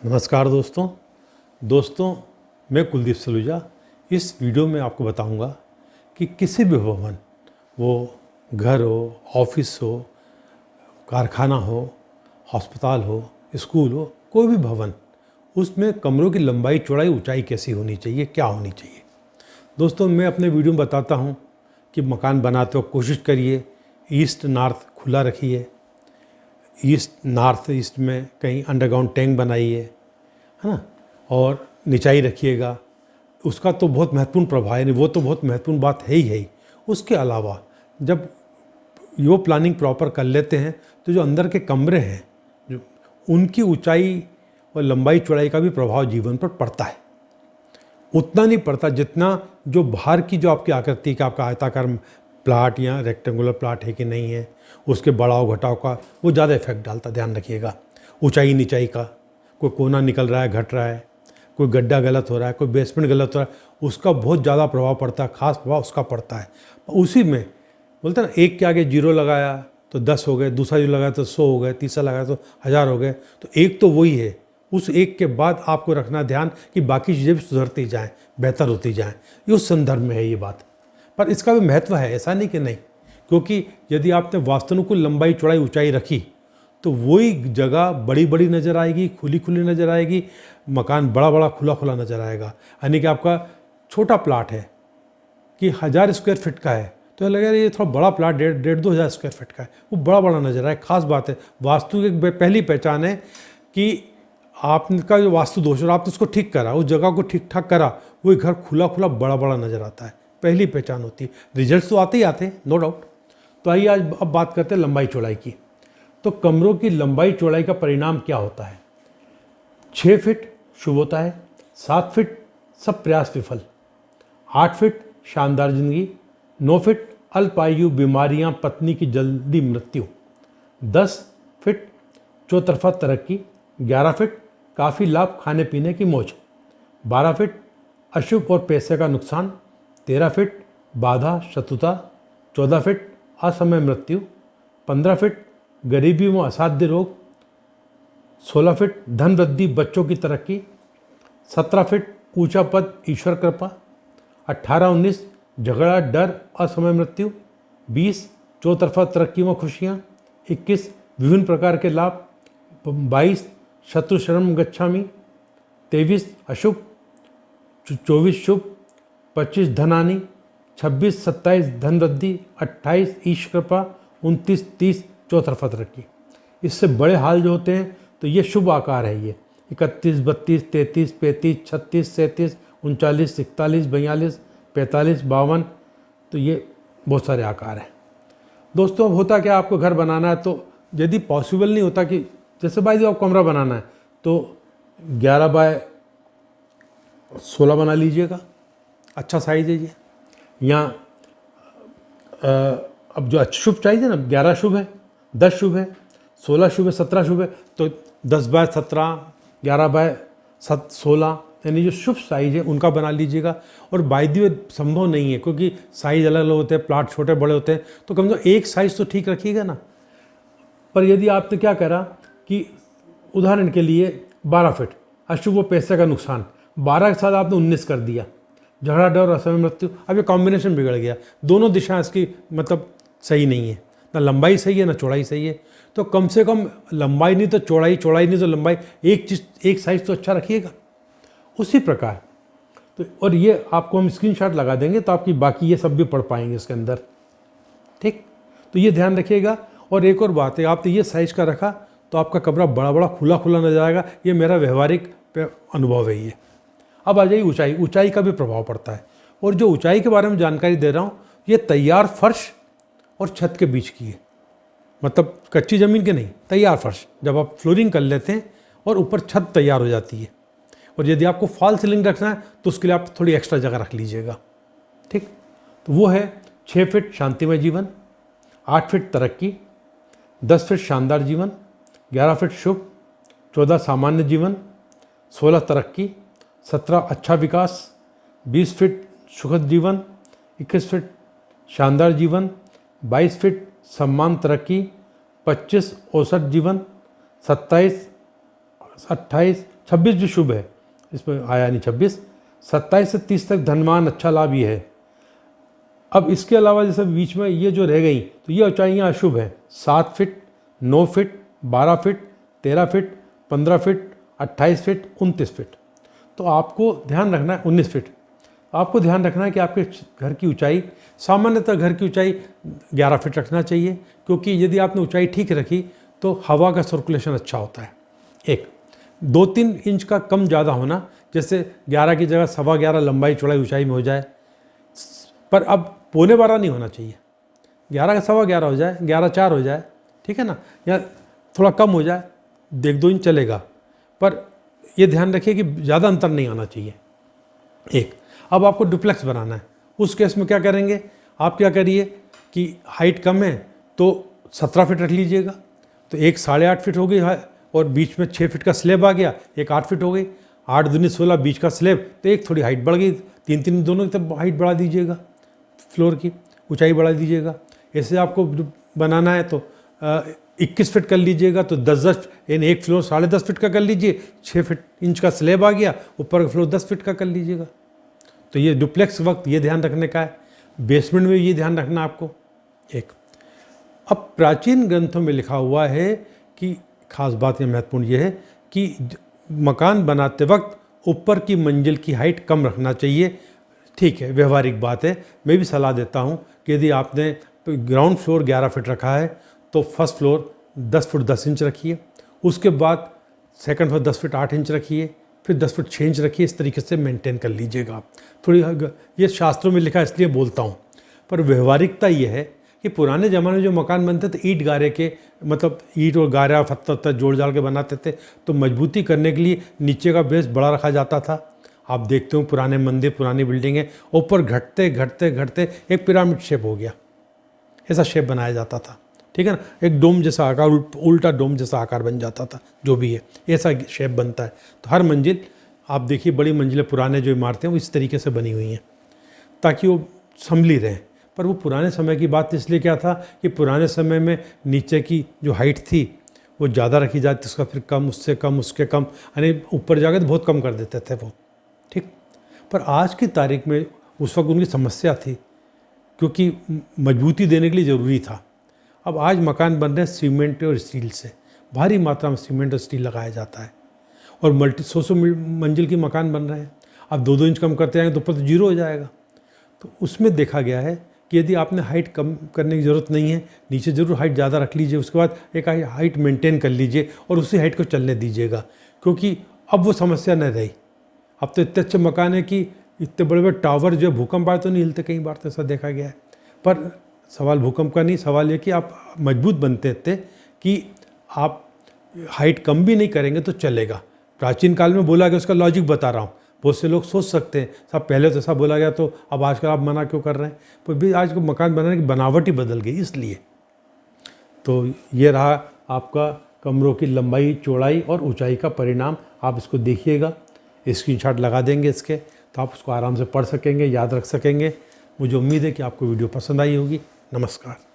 नमस्कार दोस्तों मैं कुलदीप सलूजा इस वीडियो में आपको बताऊंगा कि किसी भी भवन, वो घर हो, ऑफिस हो, कारखाना हो, अस्पताल हो, स्कूल हो, कोई भी भवन, उसमें कमरों की लंबाई चौड़ाई ऊंचाई कैसी होनी चाहिए, क्या होनी चाहिए। दोस्तों मैं अपने वीडियो में बताता हूँ कि मकान बनाते वक्त कोशिश करिए ईस्ट नॉर्थ खुला रखिए, नॉर्थ ईस्ट में कहीं अंडरग्राउंड टैंक बनाइए, है ना, और निचाई रखिएगा। उसका तो बहुत महत्वपूर्ण प्रभाव है, वो तो बहुत महत्वपूर्ण बात है ही। उसके अलावा जब यो प्लानिंग प्रॉपर कर लेते हैं तो जो अंदर के कमरे हैं, जो उनकी ऊंचाई और लंबाई चौड़ाई का भी प्रभाव जीवन पर पड़ता है। उतना नहीं पड़ता जितना जो बाहर की जो आपकी आकृति का, आपका आयताकार प्लाट या रेक्टेंगुलर प्लाट है कि नहीं है, उसके बढ़ाव घटाव का वो ज़्यादा इफेक्ट डालता। ध्यान रखिएगा ऊंचाई नीचाई का, कोई कोना निकल रहा है, घट रहा है, कोई गड्ढा गलत हो रहा है, कोई बेसमेंट गलत हो रहा है, उसका बहुत ज़्यादा प्रभाव पड़ता है, खास प्रभाव उसका पड़ता है। उसी में बोलते हैं ना, एक के आगे 0 लगाया तो 10 हो गए, दूसरा जो लगाया तो 100 हो गए, तीसरा लगाया तो 1000 हो गए। तो एक तो वही है, उस एक के बाद आपको रखना ध्यान कि बाकी चीज़ें भी सुधरती जाएँ, बेहतर होती जाएँ। ये उस संदर्भ में है ये बात, पर इसका भी महत्व है, ऐसा नहीं कि नहीं। क्योंकि यदि आपने वास्तुनुकूल लंबाई चौड़ाई ऊंचाई रखी तो वही जगह बड़ी बड़ी नज़र आएगी, खुली खुली नज़र आएगी, मकान बड़ा बड़ा खुला खुला नज़र आएगा। यानी कि आपका छोटा प्लाट है कि 1000 स्क्वायर फीट का है तो लगेगा ये थोड़ा बड़ा प्लाट 1,500-2,000 स्क्वायर फीट का है, वो बड़ा बड़ा नज़र आए। खास बात है, वास्तु की पहली पहचान है कि आपका जो वास्तु दोष और आपने उसको ठीक करा, उस जगह को ठीक ठाक करा, वही घर खुला खुला बड़ा बड़ा नज़र आता है। पहली पहचान होती है। रिजल्ट तो आते ही आते हैं, नो डाउट। तो आइए आज अब बात करते हैं लंबाई चौड़ाई की। तो कमरों की लंबाई चौड़ाई का परिणाम क्या होता है। 6 फीट शुभ होता है, 7 फीट सब प्रयास विफल, 8 फीट शानदार जिंदगी, 9 फीट अल्पायु बीमारियां, पत्नी की जल्दी मृत्यु, 10 फीट चौतरफा तरक्की, 11 फीट काफ़ी लाभ, खाने पीने की मौज, 12 फीट अशुभ और पैसे का नुकसान, 13 फीट बाधा शत्रुता, 14 फीट असमय मृत्यु, 15 फीट गरीबी व असाध्य रोग, 16 फीट धन वृद्धि बच्चों की तरक्की, 17 फीट ऊंचा पद ईश्वर कृपा, 18-19 झगड़ा डर असमय मृत्यु, 20 चौतरफा तरक्की व खुशियाँ, 21 विभिन्न प्रकार के लाभ, 22 शत्रु शर्म गच्छामी, 23 अशुभ, 24 शुभ, 25 धनानी, 26-27 धन वृद्धि, 28 ईश कृपा, 29-30 चौतरफा तरक्की। इससे बड़े हाल जो होते हैं तो ये शुभ आकार है। ये 31, 32, 33, 35, 36, 37, 39, 41, 42, 45, 52, तो ये बहुत सारे आकार हैं। दोस्तों अब होता क्या, आपको घर बनाना है तो यदि पॉसिबल नहीं होता कि जैसे भाई जो आप कमरा बनाना है तो 11 बाय 16 बना लीजिएगा, अच्छा साइज है ये। या अब जो शुभ चाहिए ना, 11 शुभ है, 10 शुभ है, 16 शुभ है, 17 शुभ है, तो 10 बाय 17, 11 बाय 16, यानी जो शुभ साइज है उनका बना लीजिएगा। और बाय द वे संभव नहीं है क्योंकि साइज अलग अलग होते हैं, प्लाट छोटे बड़े होते हैं, तो कम से कम एक साइज तो ठीक रखिएगा ना। पर यदि आपने क्या करा कि उदाहरण के लिए 12 फीट अशुभ व पैसे का नुकसान, 12 के साथ आपने 19 कर दिया, झगड़ा डर असमय मृत्यु, अब ये कॉम्बिनेशन बिगड़ गया। दोनों दिशाएं इसकी मतलब सही नहीं है, ना लंबाई सही है ना चौड़ाई सही है। तो कम से कम लंबाई नहीं तो चौड़ाई, चौड़ाई नहीं तो लंबाई, एक चीज़ एक साइज तो अच्छा रखिएगा। उसी प्रकार तो, और ये आपको हम स्क्रीनशॉट लगा देंगे तो आपकी बाकी ये सब भी पढ़ पाएंगे इसके अंदर, ठीक। तो ये ध्यान रखिएगा। और एक और बात है, आपने ये साइज का रखा तो आपका कमरा बड़ा बड़ा खुला खुला नजर आएगा। ये मेरा व्यवहारिक अनुभव है ये। अब आ जाइए ऊंचाई। ऊंचाई का भी प्रभाव पड़ता है, और जो ऊंचाई के बारे में जानकारी दे रहा हूँ ये तैयार फर्श और छत के बीच की है, मतलब कच्ची ज़मीन के नहीं, तैयार फर्श जब आप फ्लोरिंग कर लेते हैं और ऊपर छत तैयार हो जाती है। और यदि आपको फॉल सीलिंग रखना है तो उसके लिए आप थोड़ी एक्स्ट्रा जगह रख लीजिएगा, ठीक। तो वो है 6 फीट शांतिमय जीवन, 8 फीट तरक्की, 10 फीट शानदार जीवन, 11 फीट शुभ, 14 सामान्य जीवन, 16 तरक्की, 17 अच्छा विकास, 20 फीट सुखद जीवन, 21 फीट शानदार जीवन, 22 फीट सम्मान तरक्की, 25 औसत जीवन, 27 28 26 भी शुभ है, इसमें आया नहीं 26। 27 से 30 तक धनवान अच्छा लाभ ये है। अब इसके अलावा जैसे बीच में ये जो रह गई तो ये ऊंचाइयाँ अशुभ है। 7 feet, 9 feet, 12 feet, 13 feet, 15 feet, 28 feet, 29 feet. तो आपको ध्यान रखना है 19 फीट। आपको ध्यान रखना है कि आपके घर की ऊंचाई, सामान्यतः घर की ऊंचाई 11 फीट रखना चाहिए, क्योंकि यदि आपने ऊंचाई ठीक रखी तो हवा का सर्कुलेशन अच्छा होता है। एक 2-3 इंच का कम ज़्यादा होना, जैसे 11 की जगह 11.25 लंबाई चौड़ाई ऊंचाई में हो जाए, पर अब 11.25 नहीं होना चाहिए। 11 का 11.25 हो जाए, 11.4 हो जाए, ठीक है ना, या थोड़ा कम हो जाए, 1-2 इंच चलेगा, पर ये ध्यान रखिए कि ज़्यादा अंतर नहीं आना चाहिए। एक, अब आपको डुप्लेक्स बनाना है। उस केस में क्या करेंगे, आप क्या करिए कि हाइट कम है तो 17 फीट रख लीजिएगा, तो एक 8.5 फीट हो गई और बीच में 6 फीट का स्लैब आ गया, एक 8 फीट हो गई। 8 दूनी 16 बीच का स्लैब, तो एक थोड़ी हाइट बढ़ गई, 3 दोनों की तरफ हाइट बढ़ा दीजिएगा, फ्लोर की ऊंचाई बढ़ा दीजिएगा। ऐसे आपको बनाना है तो 21 फीट कर लीजिएगा, तो 10-10 यानी एक फ्लोर 10.5 फीट का कर लीजिए, 6 इंच का स्लैब आ गया, ऊपर का फ्लोर 10 फीट का कर लीजिएगा। तो ये डुप्लेक्स वक्त ये ध्यान रखने का है। बेसमेंट में ये ध्यान रखना आपको। एक, अब प्राचीन ग्रंथों में लिखा हुआ है कि खास बात ये महत्वपूर्ण ये है कि मकान बनाते वक्त ऊपर की मंजिल की हाइट कम रखना चाहिए। ठीक है, व्यवहारिक बात है। मैं भी सलाह देता हूँ कि यदि आपने ग्राउंड फ्लोर 11 फीट रखा है तो फर्स्ट फ्लोर 10 फुट 10 इंच रखिए, उसके बाद सेकंड फ्लोर 10 फीट 8 इंच रखिए, फिर 10 फीट 6 इंच रखिए। इस तरीके से मेंटेन कर लीजिएगा आप। थोड़ी ये शास्त्रों में लिखा है इसलिए बोलता हूँ, पर व्यवहारिकता ये है कि पुराने ज़माने में जो मकान बनते थे ईंट गारे के, मतलब ईंट और गारा पत्थर जोड़ जाड़ के बनाते थे, तो मजबूती करने के लिए नीचे का बेस बड़ा रखा जाता था। आप देखते हो पुराने मंदिर, पुरानी बिल्डिंगें, ऊपर घटते घटते घटते एक पिरामिड शेप हो गया, ऐसा शेप बनाया जाता था, ठीक है ना, एक डोम जैसा आकार, उल्टा डोम जैसा आकार बन जाता था, जो भी है ऐसा शेप बनता है। तो हर मंजिल आप देखिए, बड़ी मंजिलें पुराने जो इमारतें वो इस तरीके से बनी हुई हैं ताकि वो संभली रहें। पर वो पुराने समय की बात इसलिए क्या था कि पुराने समय में नीचे की जो हाइट थी वो ज़्यादा रखी जाती, उसका फिर कम, उससे कम, उसके कम, यानी ऊपर जाकर तो बहुत कम कर देते थे वो, ठीक। पर आज की तारीख में उस वक्त उनकी समस्या थी, क्योंकि मजबूती देने के लिए ज़रूरी था। अब आज मकान बन रहे हैं सीमेंट और स्टील से, भारी मात्रा में सीमेंट और स्टील लगाया जाता है, और 100 मंजिल की मकान बन रहे हैं। अब 2-2 इंच कम करते जाएंगे तो ऊपर तो जीरो हो जाएगा। तो उसमें देखा गया है कि यदि आपने हाइट कम करने की ज़रूरत नहीं है, नीचे ज़रूर हाइट ज़्यादा रख लीजिए, उसके बाद एक हाइट मेंटेन कर लीजिए और उसी हाइट को चलने दीजिएगा, क्योंकि अब वो समस्या न रही। अब तो इतने अच्छे मकान है कि इतने बड़े बड़े टावर जो भूकंप आए तो नहीं हिलते, कई बार तो ऐसा देखा गया है। पर सवाल भूकंप का नहीं, सवाल ये कि आप मजबूत बनते थे कि आप हाइट कम भी नहीं करेंगे तो चलेगा। प्राचीन काल में बोला गया, उसका लॉजिक बता रहा हूँ। बहुत से लोग सोच सकते हैं साहब पहले तो ऐसा बोला गया, तो अब आजकल आप मना क्यों कर रहे हैं? पर भी आज को मकान बनाने की बनावट ही बदल गई, इसलिए। तो ये रहा आपका कमरों की लंबाई, चौड़ाई और ऊंचाई का परिणाम। आप इसको देखिएगा, स्क्रीनशॉट लगा देंगे इसके, तो आप उसको आराम से पढ़ सकेंगे, याद रख सकेंगे। मुझे उम्मीद है कि आपको वीडियो पसंद आई होगी। नमस्कार।